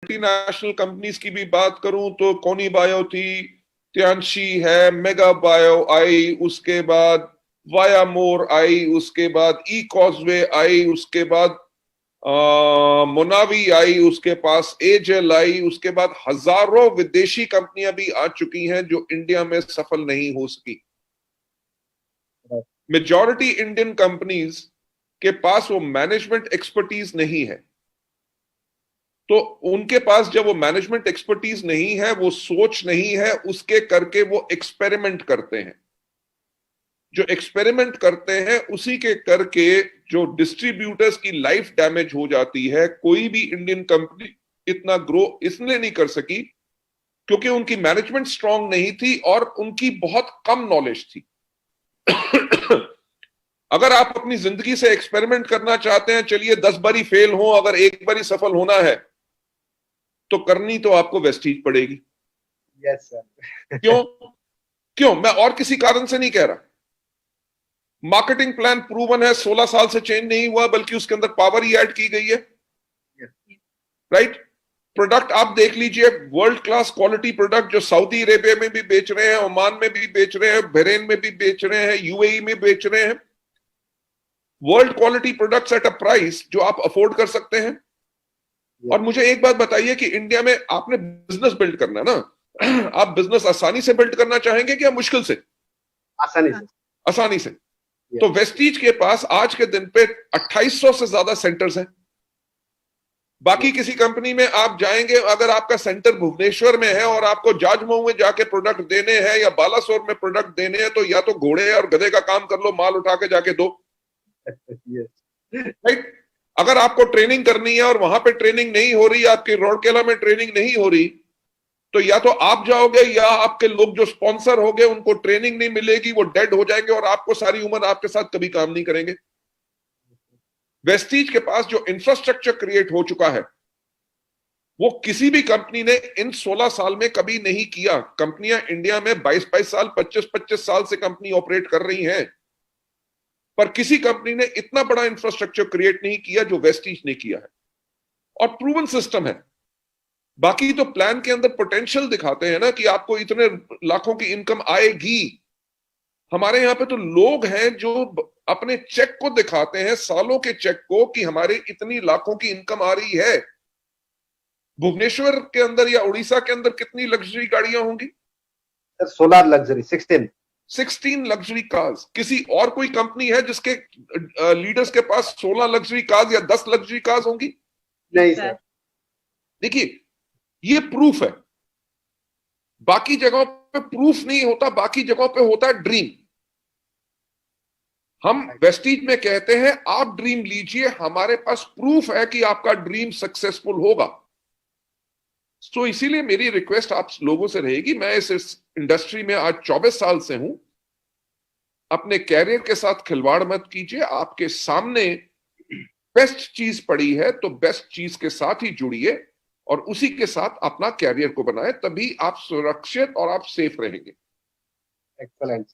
Multinational companies की भी बात करूं तो कोनी बायो थी, त्यांशी है, मेगा बायो आई, उसके बाद वायामोर आई, उसके बाद ई कॉजवे आई, उसके बाद मोनावी आई, उसके पास एजेल आई, उसके बाद हजारों विदेशी कंपनियां भी आ चुकी हैं जो इंडिया में सफल नहीं हो सकी। मेजॉरिटी इंडियन कंपनीज के पास वो मैनेजमेंट एक्सपर्टीज नहीं है, तो उनके पास जब वो मैनेजमेंट एक्सपर्टीज नहीं है, वो सोच नहीं है, उसके करके वो एक्सपेरिमेंट करते हैं। जो एक्सपेरिमेंट करते हैं उसी के करके जो डिस्ट्रीब्यूटर्स की लाइफ डैमेज हो जाती है। कोई भी इंडियन कंपनी इतना ग्रो इसलिए नहीं कर सकी क्योंकि उनकी मैनेजमेंट स्ट्रांग नहीं थी और उनकी बहुत कम नॉलेज थी। अगर आप अपनी जिंदगी से एक्सपेरिमेंट करना चाहते हैं, चलिए 10 बारी फेल हो, अगर एक बारी सफल होना है तो करनी तो आपको वेस्टीज पड़ेगी। Yes sir. क्यों मैं और किसी कारण से नहीं कह रहा। मार्केटिंग प्लान प्रूवन है, 16 साल से चेंज नहीं हुआ, बल्कि उसके अंदर पावर ही ऐड की गई है। राइट। प्रोडक्ट आप देख लीजिए, वर्ल्ड क्लास क्वालिटी प्रोडक्ट जो सऊदी अरेबिया में भी बेच रहे हैं, ओमान में भी बेच रहे हैं, बहरेन में भी बेच रहे हैं, यूएई में बेच रहे हैं। World quality products at a price जो आप अफोर्ड कर सकते हैं। और मुझे एक बात बताइए कि इंडिया में आपने बिजनेस बिल्ड करना है ना, आप बिजनेस आसानी से बिल्ड करना चाहेंगे कि मुश्किल से? आसानी से। तो वेस्टीज के पास आज के दिन पे 2800 से ज्यादा सेंटर्स हैं। बाकी किसी कंपनी में आप जाएंगे, अगर आपका सेंटर भुवनेश्वर में है और आपको जाजमऊ में जाके प्रोडक्ट देने हैं या बालासोर में प्रोडक्ट देने हैं, तो या तो घोड़े और गधे का काम कर लो, माल उठा के जाके दो। राइट। अगर आपको ट्रेनिंग करनी है और वहां पे ट्रेनिंग नहीं हो रही, आपकी रौड़केला में ट्रेनिंग नहीं हो रही, तो या तो आप जाओगे या आपके लोग जो स्पॉन्सर हो गए उनको ट्रेनिंग नहीं मिलेगी, वो डेड हो जाएंगे और आपको सारी उम्र आपके साथ कभी काम नहीं करेंगे। वेस्टीज के पास जो इंफ्रास्ट्रक्चर क्रिएट हो चुका है वो किसी भी कंपनी ने इन 16 साल में कभी नहीं किया। कंपनियां इंडिया में 22-22 साल, 25-25 साल से कंपनी ऑपरेट कर रही हैं, पर किसी कंपनी ने इतना बड़ा इंफ्रास्ट्रक्चर क्रिएट नहीं किया जो वेस्टीज ने किया है। और प्रूवन सिस्टम है। बाकी तो प्लान के अंदर पोटेंशियल दिखाते हैं ना कि आपको इतने लाखों की इनकम आएगी। हमारे यहां पे तो लोग हैं जो अपने चेक को दिखाते हैं, सालों के चेक को, कि हमारे इतनी लाखों की इनकम आ रही है। भुवनेश्वर के अंदर या उड़ीसा के अंदर कितनी लग्जरी गाड़ियां होंगी? 16 लग्जरी, 16 लग्जरी कार्स। किसी और कोई कंपनी है जिसके लीडर्स के पास 16 लग्जरी कार्स या 10 लग्जरी कार्स होंगी? नहीं सर। देखिए, ये प्रूफ है। बाकी जगहों पे प्रूफ नहीं होता, बाकी जगहों पे होता है ड्रीम। हम वेस्टीज में कहते हैं आप ड्रीम लीजिए, हमारे पास प्रूफ है कि आपका ड्रीम सक्सेसफुल होगा। तो इसीलिए मेरी रिक्वेस्ट आप लोगों से रहेगी, मैं इस इंडस्ट्री में आज 24 साल से हूं, अपने कैरियर के साथ खिलवाड़ मत कीजिए। आपके सामने बेस्ट चीज पड़ी है तो बेस्ट चीज के साथ ही जुड़िए और उसी के साथ अपना कैरियर को बनाए, तभी आप सुरक्षित और आप सेफ रहेंगे। एक्सेलेंट।